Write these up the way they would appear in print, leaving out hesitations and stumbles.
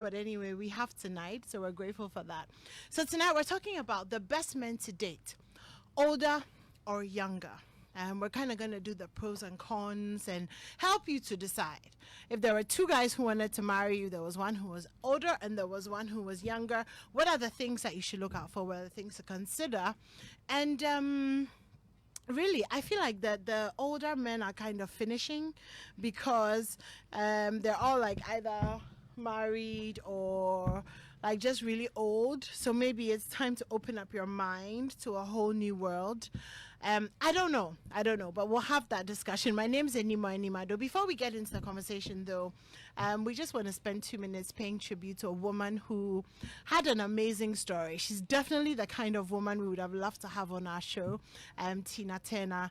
But anyway, we have tonight, so we're grateful for that. So tonight we're talking about the best men to date, older or younger. And we're kind of going to do the pros and cons and help you to decide. If there were two guys who wanted to marry you, there was one who was older and there was one who was younger. What are the things that you should look out for? What are the things to consider? And really, I feel like that the older men are kind of finishing because they're all like either married or like just really old. So maybe it's time to open up your mind to a whole new world. I don't know, but we'll have that discussion. My name's Animwaa Anim-Addo. Before we get into the conversation, though, we just want to spend 2 minutes paying tribute to a woman who had an amazing story. She's definitely the kind of woman we would have loved to have on our show. Tina Turner.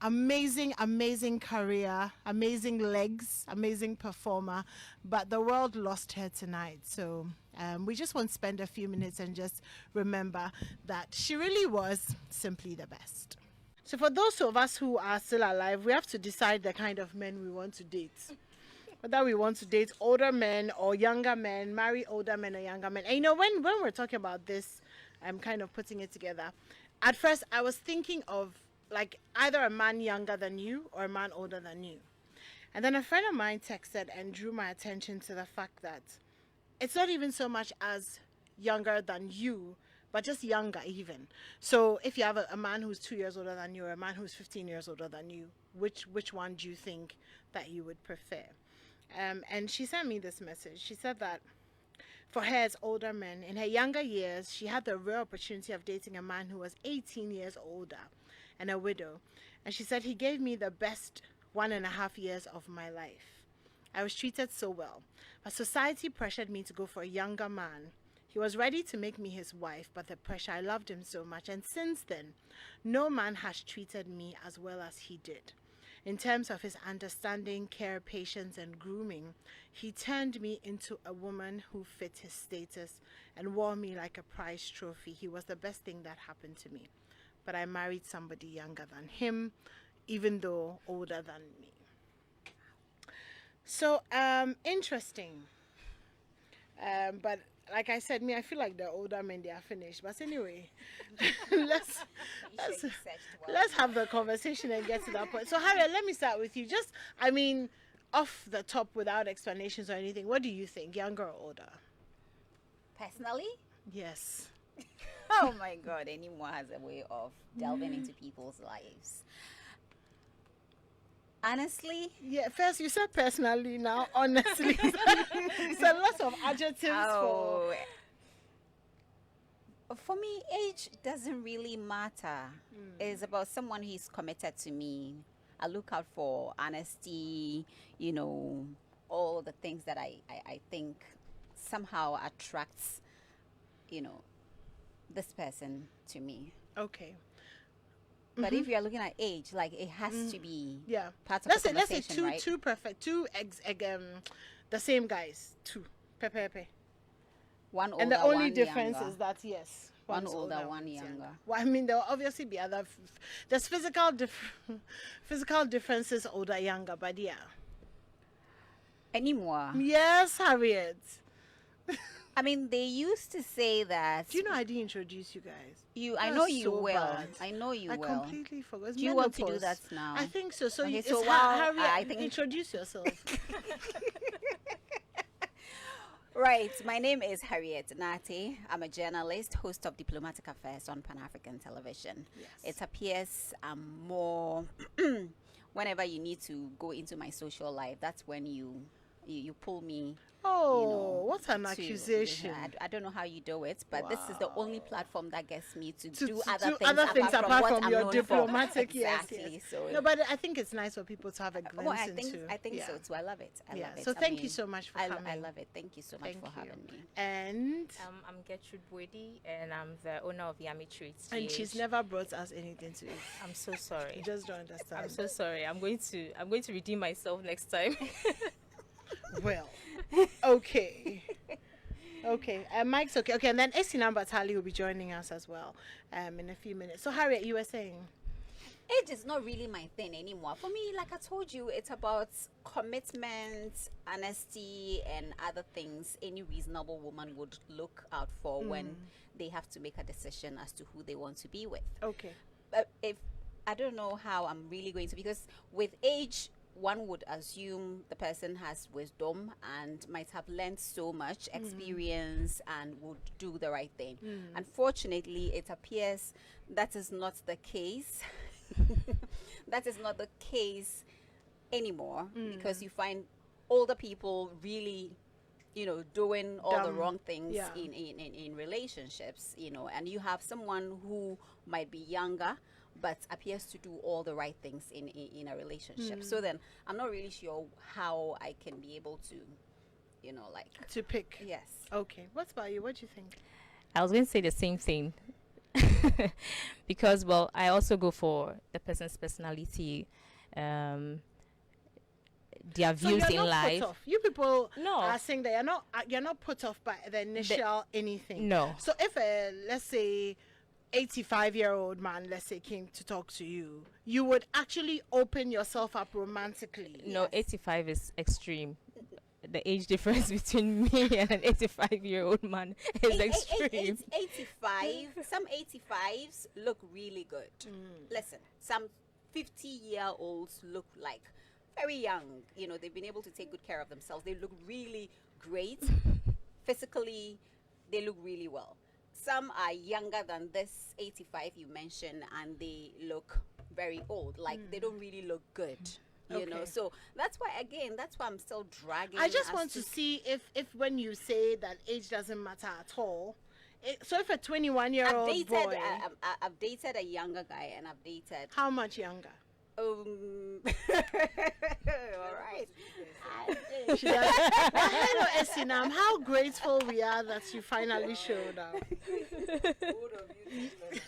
Amazing career, amazing legs, amazing performer, but the world lost her tonight. So we just want to spend a few minutes and just remember that she really was simply the best. So for those of us who are still alive, we have to decide the kind of men we want to date. Whether we want to date older men or younger men, marry older men or younger men. And you know, when we're talking about this, I'm kind of putting it together. At first, I was thinking of like either a man younger than you or a man older than you. And then a friend of mine texted and drew my attention to the fact that it's not even so much as younger than you, but just younger even. So if you have a man who's 2 years older than you or a man who's 15 years older than you, which one do you think that you would prefer? And she sent me this message. She said that for her as older men, in her younger years, she had the rare opportunity of dating a man who was 18 years older and a widow. And she said, he gave me the best 1.5 years of my life. I was treated so well, but society pressured me to go for a younger man. He was ready to make me his wife, but the pressure, I loved him so much. And since then, no man has treated me as well as he did. In terms of his understanding, care, patience, and grooming, he turned me into a woman who fit his status and wore me like a prize trophy. He was the best thing that happened to me. But I married somebody younger than him, even though older than me. So, interesting. But like I said, I feel like the older men, they are finished. But anyway, let's have the conversation and get to that point. So Harriet, let me start with you. Just, off the top without explanations or anything, what do you think, younger or older? Personally? Yes. Oh my God, Animwaa has a way of delving into people's lives. Honestly? Yeah, first you said personally, now honestly. So lots of adjectives for me, age doesn't really matter. It's about someone who's committed to me. I look out for honesty, all the things that I think somehow attracts, this person to me. Okay. But if you're looking at age, like it has to be part of let's the say conversation, right? two perfect, the same guys, two. Pepe. One older, and the only one difference younger. is that yes, One older, one younger. Well, there will obviously be other. There's physical differences, older, younger, but yeah. Animwaa. Yes, Harriet. They used to say that. Do you know I didn't introduce you guys? I know you so well. bad. I know you I well. completely forgot. Do you want to do that now? I think so. So, okay, so Harriet, I think introduce yourself. Right. My name is Harriet Nati. I'm a journalist, host of Diplomatic Affairs on Pan-African Television. Yes. It appears more whenever you need to go into my social life. That's when you pull me. Oh, what an accusation. I don't know how you do it, but wow. This is the only platform that gets me to do other things apart from your diplomatic. Exactly. Yes. So no, but I think it's nice for people to have a glimpse I think so too. I love it. I love it. So thank you so much for coming. I love it. Thank you so much for having me. And I'm Gertrude Boedi, and I'm the owner of Yummy Treats. And she's never brought us anything to eat. I'm so sorry. You just don't understand. I'm so sorry. I'm going to redeem myself next time. Well, okay. Mike's okay, and then Esina Batali will be joining us as well in a few minutes. So Harriet, you were saying? Age is not really my thing anymore. For me, like I told you, it's about commitment, honesty, and other things any reasonable woman would look out for when they have to make a decision as to who they want to be with. Okay. But if I don't know how I'm really going to, because with age, one would assume the person has wisdom and might have learned so much experience and would do the right thing. Unfortunately, it appears that is not the case. That is not the case anymore, because you find older people really, doing all the Dumb. wrong things Yeah. in relationships, and you have someone who might be younger but appears to do all the right things in a relationship. So then I'm not really sure how I can be able to, To pick. yes. Okay. What about you? What do you think? I was going to say the same thing. Because, well, I also go for the person's personality, their So views you're in not life. put off. You people No. are saying that you're not put off by the initial anything. No. So if a, let's say, 85-year-old man, let's say, came to talk to you, you would actually open yourself up romantically. No, Yes. 85 is extreme. The age difference between me and an 85-year-old man is extreme. 85, some 85s look really good. Listen, some 50-year-olds look like very young. They've been able to take good care of themselves. They look really great. Physically, they look really well. Some are younger than this 85 you mentioned, and they look very old. Like, they don't really look good. Okay. So that's why I'm still dragging. I just as want to see if when you say that age doesn't matter at all. So if a 21-year-old boy, I've dated a younger guy, and I've dated how much younger? all right. She does. Well, hello, Esinam. How grateful we are that you finally showed up.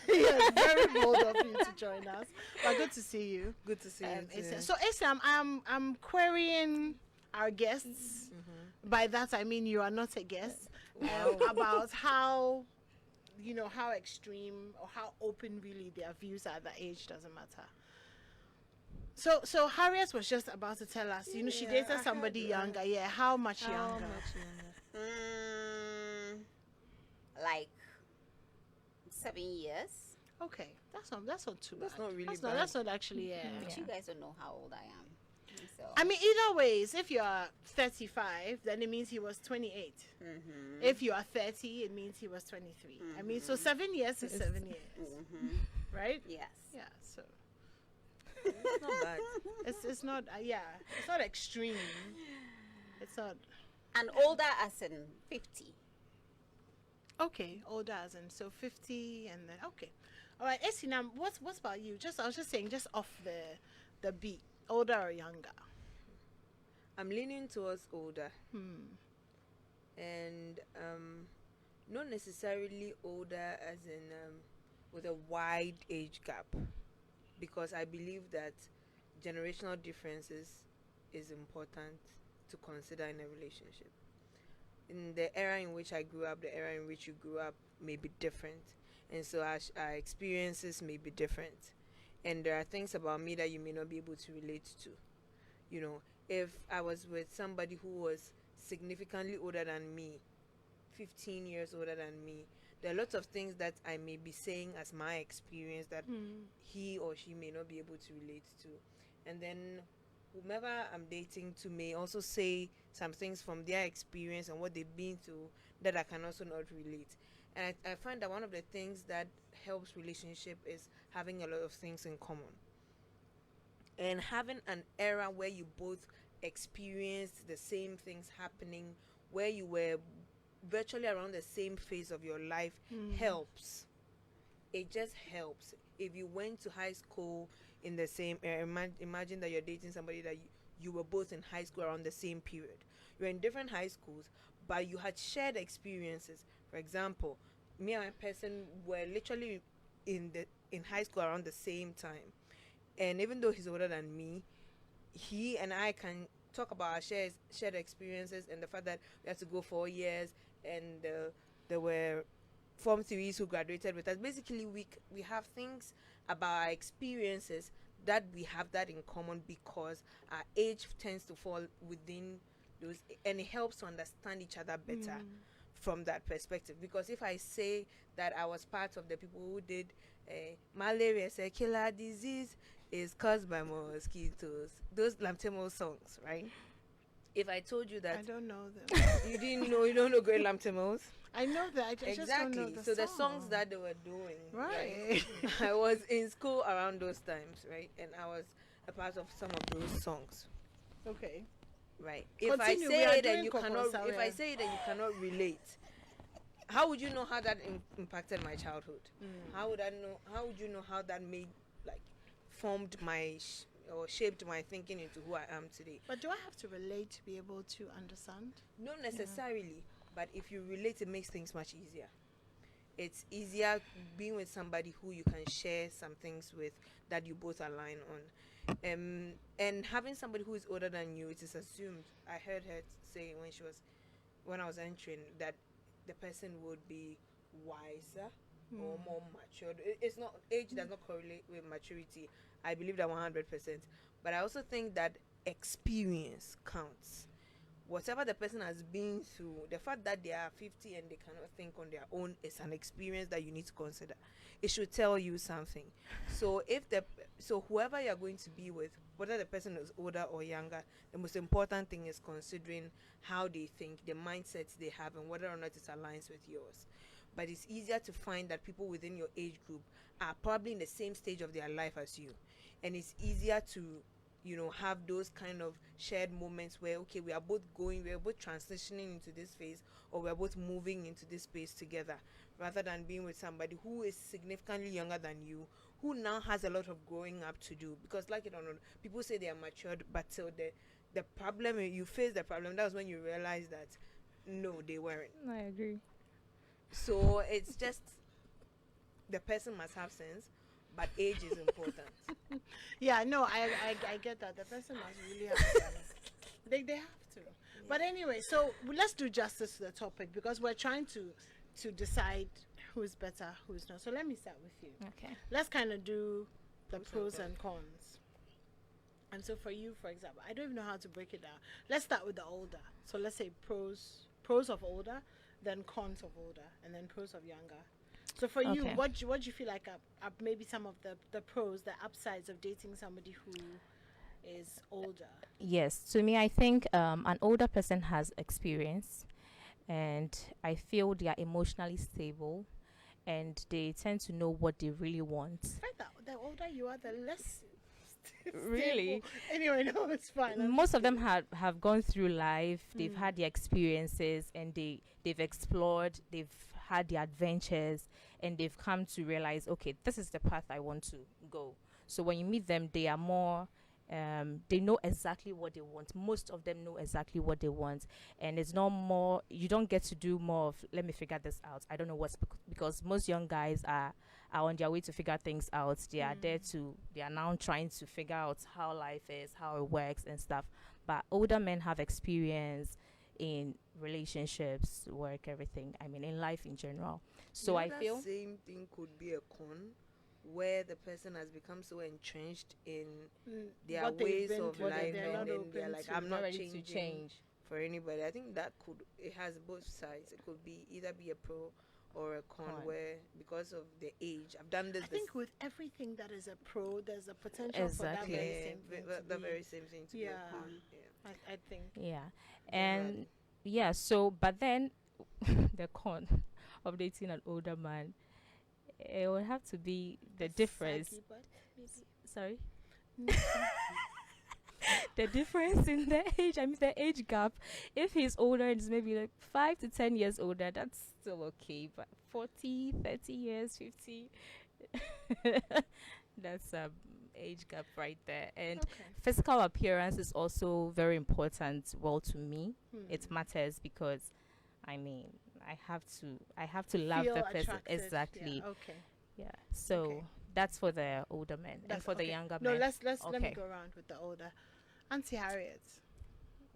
Yes, very bold of you to join us. But good to see you. Good to see you too. So, Esinam, I'm querying our guests. By that I mean you are not a guest. About how, how extreme or how open really their views are that age doesn't matter. So Harriet was just about to tell us, she dated I somebody heard that. younger. Yeah, how much How younger? much younger? Like 7 years. Okay, that's not too bad. That's not really That's bad. that's not actually, yeah. But you guys don't know how old I am. So I mean, either ways, if you're 35, then it means he was 28. If you are 30, it means he was 23. I mean, so 7 years is 7 years, right? yes. Yeah, so It's not bad. it's not, it's not extreme. It's not, And older as in 50. okay, older as in, so 50 and then, okay. All right, Esinam, what's about you? I was just saying, just off the beat, older or younger? I'm leaning towards older. And not necessarily older as in with a wide age gap, because I believe that generational differences is important to consider in a relationship. In the era in which I grew up, the era in which you grew up may be different, and so our experiences may be different, and there are things about me that you may not be able to relate to. If I was with somebody who was significantly older than me, 15 years older than me, there are lots of things that I may be saying as my experience that he or she may not be able to relate to. And then whomever I'm dating to may also say some things from their experience and what they've been through that I can also not relate. And I find that one of the things that helps relationship is having a lot of things in common. And having an era where you both experienced the same things happening, where you were virtually around the same phase of your life, helps. It just helps. If you went to high school in the same era, imagine that you're dating somebody that you were both in high school around the same period. You're in different high schools, but you had shared experiences. For example, me and my person were literally in high school around the same time. And even though he's older than me, he and I can talk about our shared experiences and the fact that we had to go 4 years, and there were Form 3s who graduated with us. Basically, we have things about our experiences, that we have that in common because our age tends to fall within those, and it helps to understand each other better from that perspective. Because if I say that I was part of the people who did malaria is a killer disease, is caused by mosquitoes, those Lamtemo songs, right? If I told you that I don't know them. you didn't know, you don't know Great Lamtemos. I know that. I just don't know Exactly. the So the song. songs that they were doing, Right. I was in school around those times, right? And I was a part of some of those songs, Okay. right? If I Continue, we say are it and doing you Coco cannot, if I Sawe. say it and you cannot relate, how would you know how that impacted my childhood? How would I know? How would you know how that made, like, formed my or shaped my thinking into who I am today? But do I have to relate to be able to understand? Not necessarily, but if you relate, it makes things much easier. It's easier being with somebody who you can share some things with that you both align on. And having somebody who is older than you, it is assumed. I heard her say when I was entering, that the person would be wiser or more matured. It's not, age does not correlate with maturity. I believe that 100%. But I also think that experience counts. Whatever the person has been through, the fact that they are 50 and they cannot think on their own is an experience that you need to consider. It should tell you something. So whoever you're going to be with, whether the person is older or younger, the most important thing is considering how they think, the mindsets they have, and whether or not it aligns with yours. But it's easier to find that people within your age group are probably in the same stage of their life as you. And it's easier to, have those kind of shared moments where, okay, we are both transitioning into this phase, or we are both moving into this space together, rather than being with somebody who is significantly younger than you, who now has a lot of growing up to do. Because, like it or not, people say they are matured, but till the problem, you face the problem, that was when you realize that no, they weren't. I agree. So it's just, the person must have sense, but age is important. Yeah, no, I get that. The person must really have sense. They have to. But anyway, so let's do justice to the topic, because we're trying to decide who's better, who's not. So let me start with you. Okay. Let's kind of do the Pros and pros and cons. And so for you, for example, I don't even know how to break it down. Let's start with the older. So let's say pros of older, then cons of older, and then pros of younger. So for you, Okay. what do you feel like are maybe some of the pros, the upsides of dating somebody who is older? Yes, to me, I think an older person has experience, and I feel they are emotionally stable, and they tend to know what they really want. In fact, the older you are, the less Really? stable. Anyway, no, it's fine. I'm Most just of them kidding. have gone through life. They've had the experiences, and they've explored. They've had the adventures, and they've come to realize, okay, this is the path I want to go. So when you meet them, they are more. They know exactly what they want. Most of them know exactly what they want, and it's not more. You don't get to do more of, let me figure this out. I don't know what's because most young guys are on their way to figure things out. They are they are now trying to figure out how life is, how it works and stuff. But older men have experience in relationships, work, everything. I mean, in life in general. So I that feel same thing could be a con, where the person has become so entrenched in their What they've ways been of through that life, they're and not then open they're like, to. I'm not ready changing to change. for anybody. I think that it has both sides. It could either be a pro or a con, Con. where because of the age, I've done this. I think with everything that is a pro, there's a potential for that Exactly. very same thing to the be. very same thing to be a Yeah. con. Yeah. I think. Yeah. And yeah, so but then the con of dating an older man, it would have to be the difference. Psyche, but maybe. Sorry. The difference in the age, I mean the age gap. If he's older and is maybe like 5 to 10 years older, that's still okay. But 40, 30 years, 50, that's age gap right there. And Okay. physical appearance is also very important. Well, to me, it Hmm. matters because, I mean, I have to love Feel the person attracted. exactly. Yeah, okay. Yeah. So Okay. that's for the older men, and That's for the okay. younger No, men. let me Okay. go around with the older. Auntie Harriet.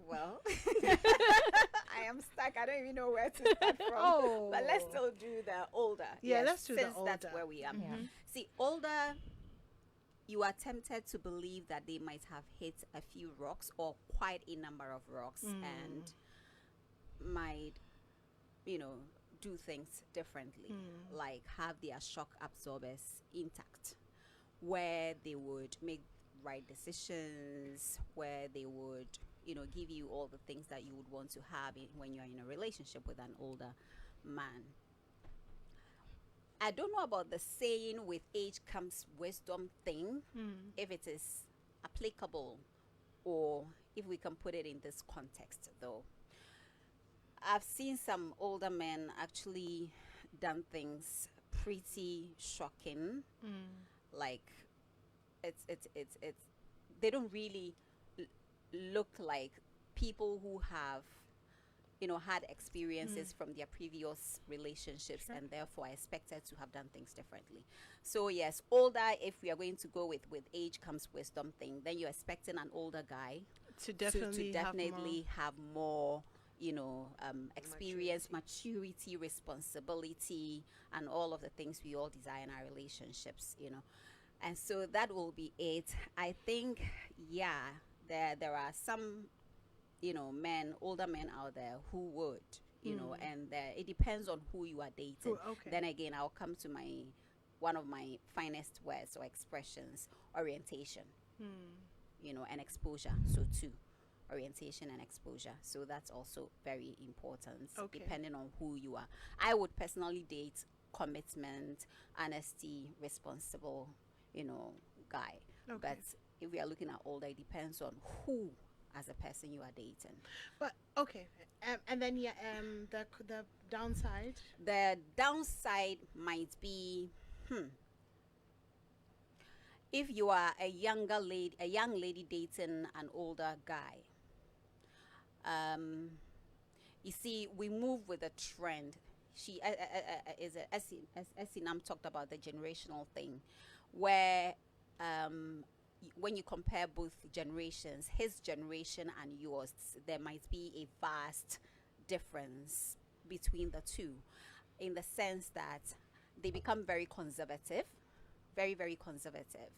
Well, I am stuck. I don't even know where to start from. Oh. But let's still do the older. Yeah, Yes, let's do the since that's older. where we are. Yeah. See, older you are tempted to believe that they might have hit a few rocks or quite a number of rocks and might, do things differently, like have their shock absorbers intact, where they would make right decisions, where they would, give you all the things that you would want to have when you're in a relationship with an older man. I don't know about the saying with age comes wisdom thing, if it is applicable or if we can put it in this context though. I've seen some older men actually done things pretty shocking. Like it's they don't really look like people who have had experiences from their previous relationships and therefore are expected to have done things differently. So yes, older, if we are going to go with age comes wisdom thing, then you're expecting an older guy To definitely, have more experience, maturity, responsibility, and all of the things we all desire in our relationships, and so that will be it. I think there are some older men out there who would, and it depends on who you are dating. Then again, I'll come to one of my finest words or expressions: orientation, and exposure. So too, orientation and exposure. So that's also very important, depending on who you are. I would personally date commitment, honesty, responsible, guy. But if we are looking at older, it depends on who as a person you are dating. But and then the downside. The downside might be, if you are a young lady dating an older guy. You see, we move with a trend. She Essie Nam talked about the generational thing, where when you compare both generations, his generation and yours, there might be a vast difference between the two, in the sense that they become very conservative, very, very conservative.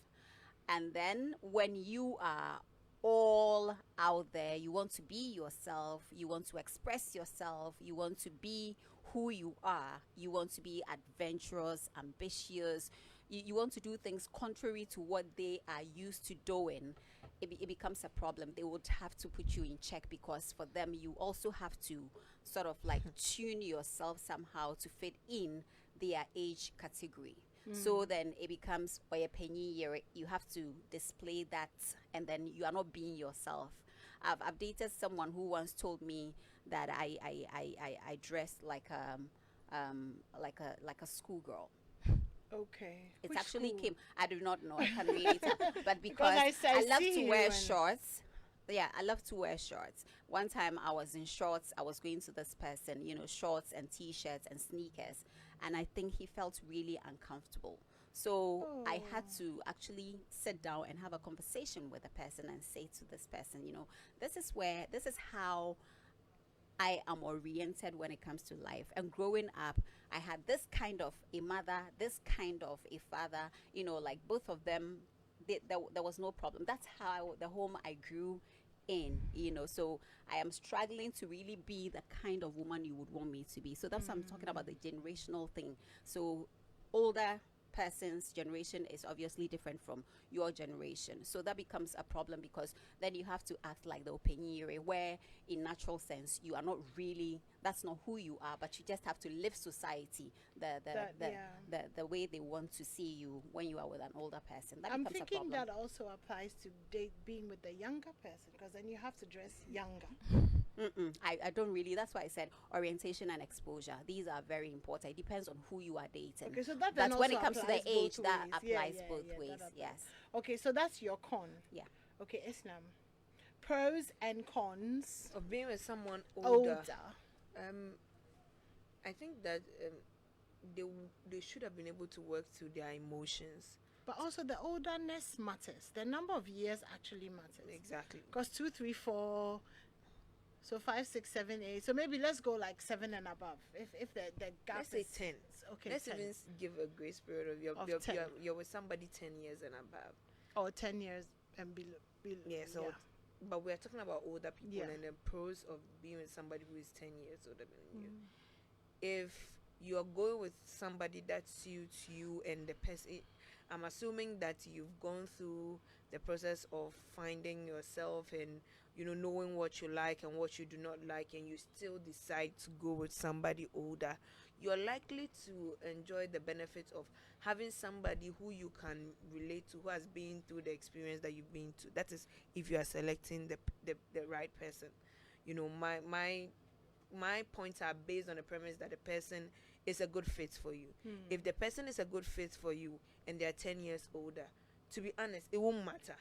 And then when you are all out there, you want to be yourself, you want to express yourself, you want to be who you are, you want to be adventurous, ambitious, you want to do things contrary to what they are used to doing. It becomes a problem. They would have to put you in check, because for them you also have to sort of like tune yourself somehow to fit in their age category. So then it becomes you have to display that, and then you are not being yourself. I've dated someone who once told me that I dress like a schoolgirl. It Which actually school? came. I do not know. I can read it up. But because I love see to you wear and- shorts. Yeah, I love to wear shorts. One time I was in shorts. I was going to this person, shorts and t-shirts and sneakers. And I think he felt really uncomfortable. So I had to actually sit down and have a conversation with the person and say to this person, this is how I am oriented when it comes to life. And growing up, I had this kind of a mother, this kind of a father, like both of them, there was no problem. That's how the home I grew in, so I am struggling to really be the kind of woman you would want me to be. So that's what I'm talking about, the generational thing. So older person's generation is obviously different from your generation, so that becomes a problem, because then you have to act like the opinion, where in natural sense you are not really, that's not who you are, but you just have to live society the way they want to see you when you are with an older person. That I'm becomes a thinking problem. that also applies to being with the younger person, because then you have to dress younger. I don't really. That's why I said orientation and exposure. These are very important. It depends on who you are dating. Okay, so that but then when also it comes to the applies age, both that ways. applies Yeah, both that ways. applies. Yes. Okay, so that's your con. Yeah. Okay, Islam. Pros and cons. Of being with someone older. I think that they should have been able to work through their emotions. But also the olderness matters. The number of years actually matters. Exactly. Because 2, 3, 4, so 5, 6, 7, 8. So maybe let's go like 7 and above. If the gap Let's say is 10. Okay, Let's 10. even give a grace period of Of 10. you're with somebody 10 years and above. or 10 years and below. Yeah, so but we're talking about older people Yeah. and the pros of being with somebody who is 10 years older than you. If you're going with somebody that suits you and the person, I'm assuming that you've gone through the process of finding yourself and knowing what you like and what you do not like, and you still decide to go with somebody older, you're likely to enjoy the benefits of having somebody who you can relate to, who has been through the experience that you've been to. That is, if you are selecting the right person. My points are based on the premise that the person is a good fit for you. If the person is a good fit for you and they're 10 years older, to be honest, it won't matter.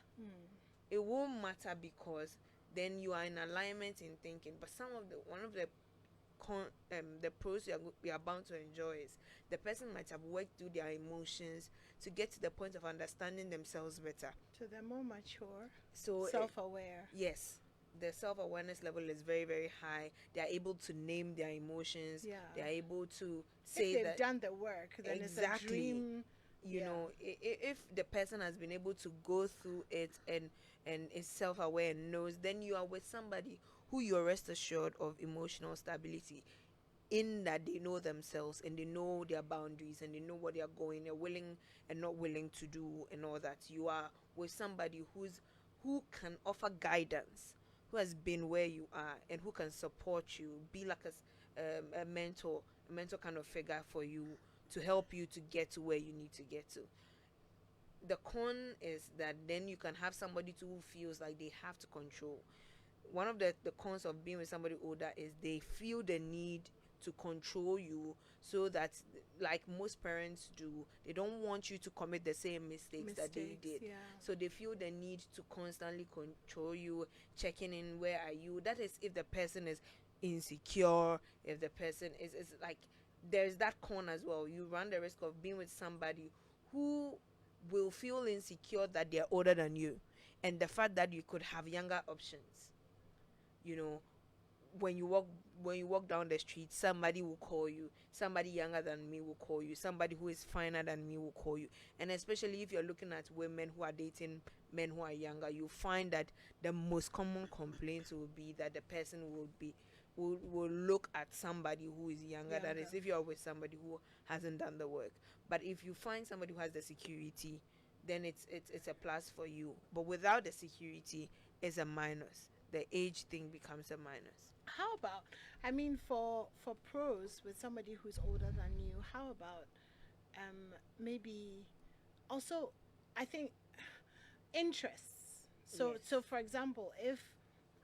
It won't matter, because then you are in alignment in thinking. But one of the pros you are bound to enjoy is the person might have worked through their emotions to get to the point of understanding themselves better. So they're more mature, So self-aware. yes, the self-awareness level is very, very high. They are able to name their emotions. Yeah. They are able to say If they've that done the work, then it's a dream. if the person has been able to go through it and is self-aware and knows, then you are with somebody who you're rest assured of emotional stability, in that they know themselves and they know their boundaries and they know what they are going, they're willing and not willing to do and all that. You are with somebody who can offer guidance, who has been where you are and who can support you, be like a mentor kind of figure for you, to help you to get to where you need to get to. The con is that then you can have somebody who feels like they have to control. One of the cons of being with somebody older is they feel the need to control you, so that, like most parents do, they don't want you to commit the same mistakes that they did. Yeah. So they feel the need to constantly control you, checking in, where are you. That is if the person is insecure, if the person is like, there's that con as well. You run the risk of being with somebody who will feel insecure that they're older than you, and the fact that you could have younger options. When you walk down the street, somebody will call you, somebody younger than me will call you, somebody who is finer than me will call you. And especially if you're looking at women who are dating men who are younger, you find that the most common complaints will be that the person will look at somebody who is younger. That is, if you're with somebody who hasn't done the work. But if you find somebody who has the security, then it's a plus for you. But without the security, it's a minus. The age thing becomes a minus. How about, I mean, for pros with somebody who's older than you, how about maybe also, I think, interests. So Yes. so for example, if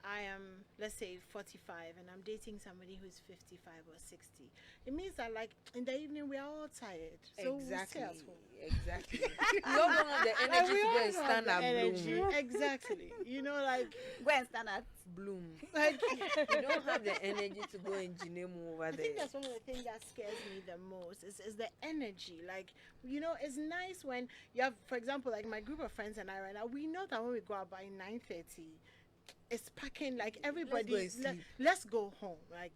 I am, let's say, 45 and I'm dating somebody who's 55 or 60, it means that, like, in the evening we are all tired. So we'll stay at home. Exactly. We all don't have the Like, energy we to all go and have stand the and energy. bloom. Exactly. Like, Go and stand at. Bloom. like You don't have the energy to go and Jinemu over I there. think that's one of the things that scares me the most is the energy. Like, it's nice when you have, for example, like my group of friends and I right now, we know that when we go out by 9:30, it's packing, like everybody, and sleep. let's go home. Like,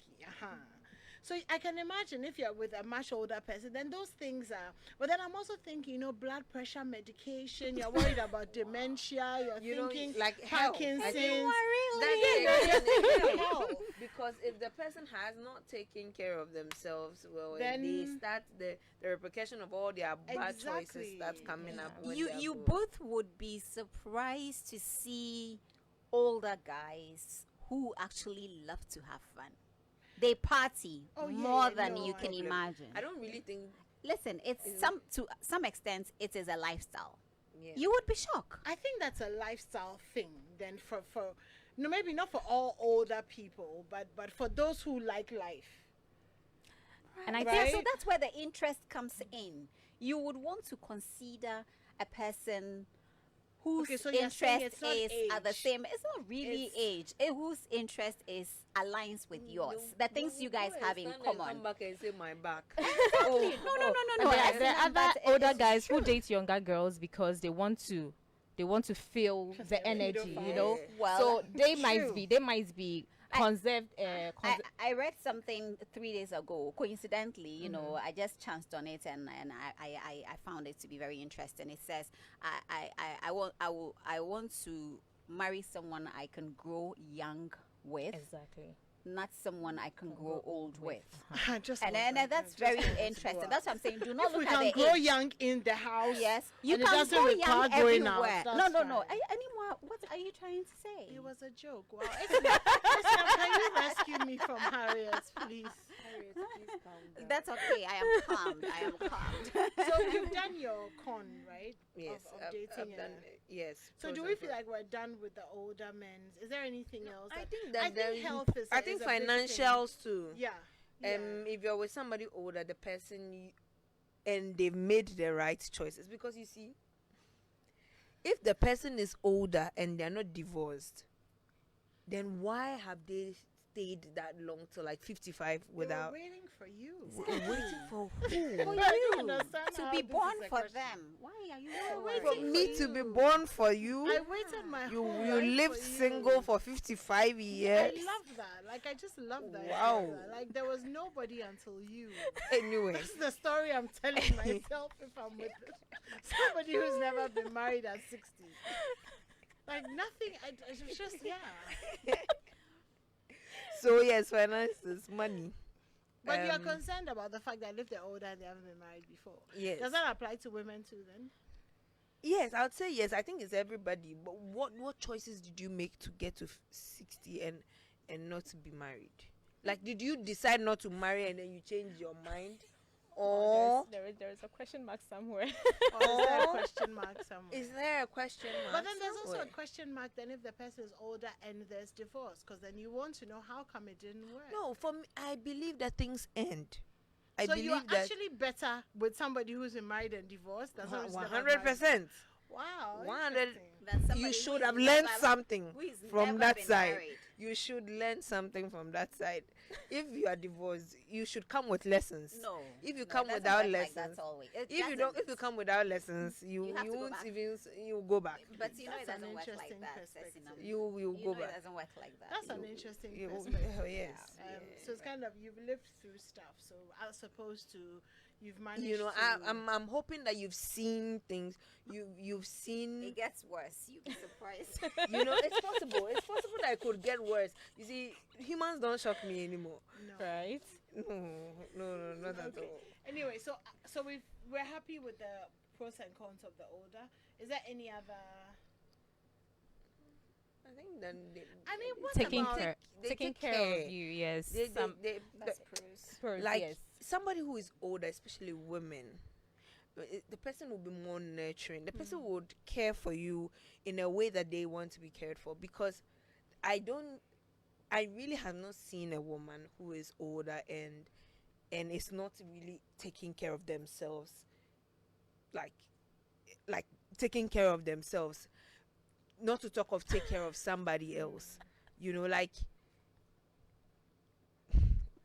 So I can imagine if you're with a much older person, then those things are. But then I'm also thinking, blood pressure medication. You're worried about dementia. You're thinking like health. I Parkinson's. think that's the health. Because if the person has not taken care of themselves well, Then- they start the repercussion of all their bad choices Exactly. starts coming up. When You they're you grown. both would be surprised to see older guys who actually love to have fun. They party Oh, yeah, more yeah, than no, you I can agree. imagine. I don't really think. Listen, it's to some extent it is a lifestyle. Yeah. You would be shocked. I think that's a lifestyle thing. Then for maybe not for all older people, but for those who like life. And I Yeah, think so Right? that's where the interest comes in. You would want to consider a person whose Okay, so you're saying interest it's not is at the age. same. It's not really age. Whose interest is aligns with yours. The things you guys have in common. Come back and say my back. No. And I there are understand, other but older it's guys who true. date younger girls because they want to feel Because the they're energy, pedophiles. Well, so they true. might be conserved. I read something 3 days ago. Coincidentally, you know, I just chanced on it, and I found it to be very interesting. It says, I want to marry someone I can grow young with, Exactly. not someone I can grow old with. I just And love then that. that's I just very want to interesting. grow That's what I'm saying. Do not If we look at can the grow age. young in the house, Yes, you and it can doesn't grow require young going out, everywhere. that's No, no. fine. Anymore. What are you trying to say? It was a joke. Wow. Listen, can you rescue me from Harriet, please? Harriet, please calm down. That's okay. I am calmed. I am calmed. So you've done your con, right? Yes, Of dating I've done and- it. Yes. So pros do and we feel cons. like we're done with the older men? Is there anything else? I that- think that I there think is- health is. I think is a big thing. financials too. Yeah. Yeah. If you're with somebody older, the person and they've made the right choices, because you see, if the person is older and they're not divorced, then why have they stayed that long till like 55 We were without waiting for you. waiting for For who? I don't you understand to how be this born is a for question. them. Why are you so waiting For worried? me to be you. born for you? I waited my You whole you life lived for you. single for 55 years. I love that. Like I just love that. Wow. idea. Like there was nobody until you. Anyway, This is the story I'm telling myself if I'm with somebody who's never been married at 60. Like nothing. It's just yeah. so yes, finances, money. But you're Um, concerned about the fact that if they're older, they haven't been married before. Yes. Does that apply to women too? Then Yes, I would say yes. I think it's everybody. But what choices did you make to get to 60 and not to be married? Like, did you decide not to marry and then you changed your mind, or there is a question mark somewhere. or is there a question mark somewhere? is there a question mark? But then there's also somewhere? a question mark then if the person is older and there's divorce, because then you want to know how come it didn't work. No, for me, I believe that things end. I So believe you are that actually better with somebody who's been married and divorced. That's not 100%. Wow. 100. interesting. That somebody You who should is have learned never- something who is from never that been side. married. You should learn something from that side. If you are divorced, you should come with lessons. No. If you no, come it doesn't without work like lessons, that always. It if you doesn't. don't, if you come without lessons, you You have to go won't back. even you go back. But you know That's it an doesn't work like interesting that. perspective. Ceci, You you go know back. it doesn't work like that. That's an interesting You, perspective. oh, yes. So it's kind of you've lived through stuff. So as opposed to you've managed. You know, to, I'm hoping that you've seen things. You've seen. It gets worse. You'll be surprised. You know, it's possible. It's possible that it could get worse. You see, humans don't shock me anymore. no. Right? No, not at Okay. all. Anyway, so we're happy with the pros and cons of the older. Is there any other? I think then I mean, what Taking about care, they taking take care care. of you. Yes. they, Some That's pros. pros, like yes. somebody who is older, especially women, the person will be more nurturing. The person would care for you in a way that they want to be cared for. Because I really have not seen a woman who is older and is not really taking care of themselves, like taking care of themselves, not to talk of take care of somebody else, you know, like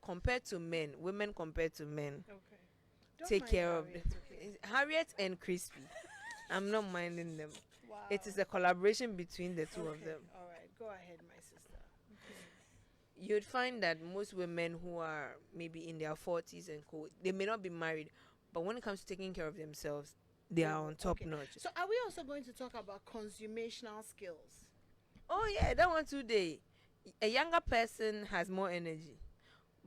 compared to men, women compared to men Okay. Don't take mind care of Harriet, them. okay? Harriet and Crispy, I'm not minding them. Wow. It is a collaboration between the two of Okay, them. All right, go ahead, my sister. You'd find that most women who are maybe in their 40s and they may not be married, but when it comes to taking care of themselves, they are on top Okay. notch. So are we also going to talk about consummational skills? Oh yeah, that one today. A younger person has more energy,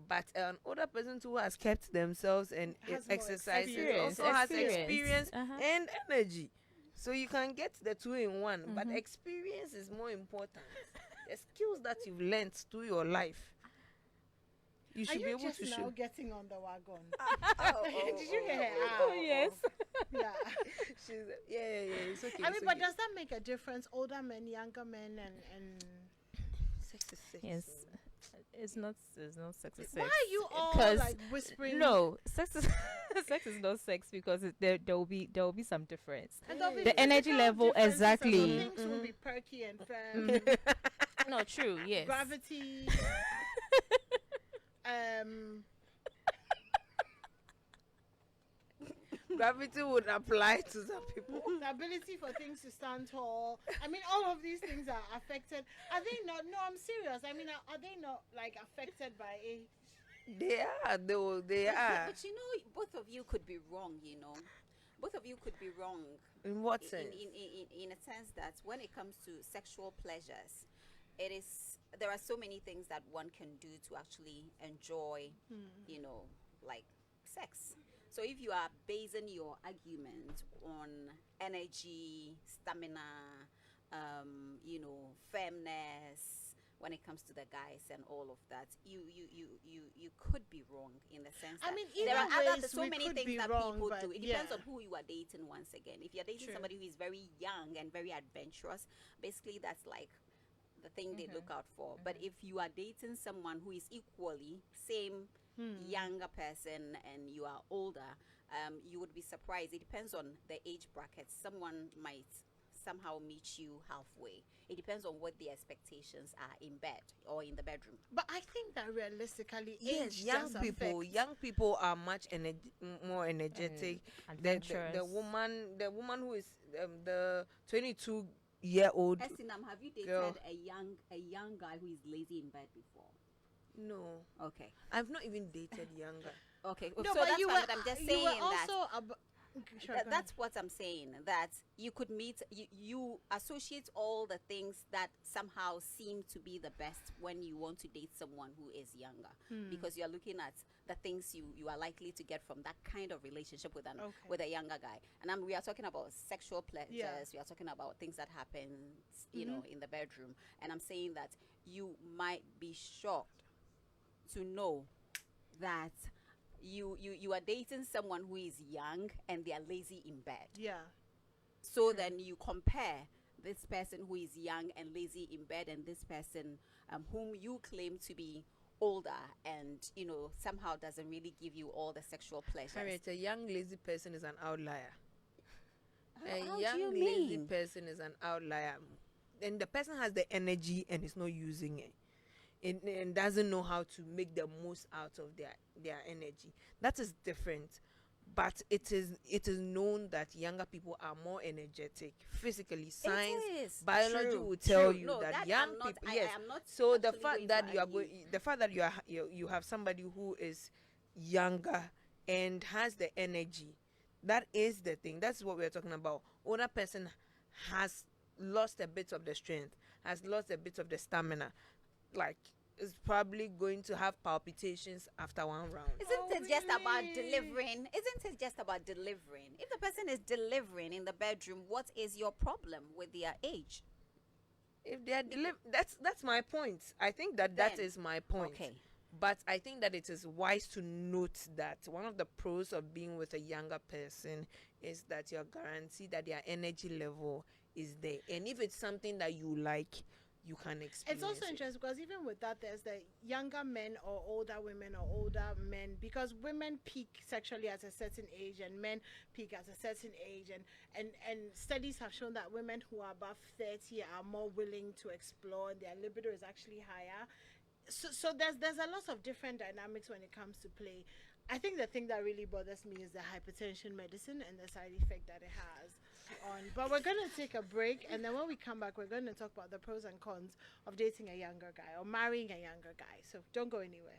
but an older person too has kept themselves and Has more exercises experience. also has Experience. experience Uh-huh. and energy. So you can get the two in one, but experience is more important. The skills that you've learned through your life, you Are should be you able just to now show. getting on the wagon? Did Did you hear her? Oh, yes. Yeah. She's, yeah, it's okay. I mean, it's but okay. does that make a difference? Older men, younger men, and Sex is sex. Yes. It's not sex. It's why sex. are you all 'Cause like whispering? No, sex is sex is not sex because there will be some difference. And there'll be The energy physical level, differences and exactly. some Things will be perky and firm. No, true. Yes. Gravity. Gravity would apply to some people. The ability for things to stand tall. I mean, all of these things are affected. Are they not? No, I'm serious. I mean, are they not like affected by age? They are, though. They are. But you know, both of you could be wrong. You know, both of you could be wrong. In what In sense? in a sense that when it comes to sexual pleasures, it is there are so many things that one can do to actually enjoy, you know, like sex. So if you are basing your argument on energy, stamina, you know, firmness when it comes to the guys and all of that, you could be wrong in the sense that I mean, there are either other ways, so we many could things be that wrong, people but do. It depends yeah. on who you are dating once again. If you're dating True. somebody who is very young and very adventurous, basically that's like the thing they look out for. But if you are dating someone who is equally same younger person and you are older, you would be surprised. It depends on the age bracket. Someone might somehow meet you halfway. It depends on what the expectations are in bed or in the bedroom. But I think that realistically, Yes, age young does people. affect. Young people are much more energetic. Adventurous. The woman who is the 22-year-old. Estinam, have you dated Girl. a young guy who is lazy in bed before? No, Okay. I've not even dated younger. Okay. No, so but that's you fine, were, but I'm just you saying were that also sure, go ahead. that's what I'm saying, that you could meet, you associate all the things that somehow seem to be the best when you want to date someone who is younger, because you're looking at the things you are likely to get from that kind of relationship with an Okay. with a younger guy. And we are talking about sexual pleasures, Yeah. we are talking about things that happen, you know, in the bedroom. And I'm saying that you might be shocked to know that you are dating someone who is young and they are lazy in bed. Yeah. So then you compare this person who is young and lazy in bed and this person whom you claim to be older and, you know, somehow doesn't really give you all the sexual pleasures. Harriet, a young lazy person is an outlier. How A do young you lazy mean? person is an outlier, and the person has the energy and is not using it. And doesn't know how to make the most out of their energy. That is different. But it is known that younger people are more energetic physically. Science, It is biology true, will tell true. you No, that that young I'm not- people. I Yes. am not So the actually fact going that to you are argue. going, the fact that you have somebody who is younger and has the energy, that is the thing. That's what we're talking about. Older person has lost a bit of the strength, has lost a bit of the stamina, like is probably going to have palpitations after one round. Isn't it just about really? delivering? Isn't it just about delivering? If the person is delivering in the bedroom, what is your problem with their age? If they are that's my point. I think that Then, is my point. Okay. But I think that it is wise to note that one of the pros of being with a younger person is that you're guaranteed that their energy level is there. And if it's something that you like, you can experience It's also it. interesting because even with that, there's the younger men or older women or older men, because women peak sexually at a certain age and men peak at a certain age, and studies have shown that women who are above 30 are more willing to explore, and their libido is actually higher. So there's a lot of different dynamics when it comes to play. I think the thing that really bothers me is the hypertension medicine and the side effect that it has on. But we're going to take a break, and then when we come back, we're going to talk about the pros and cons of dating a younger guy or marrying a younger guy. So don't go anywhere.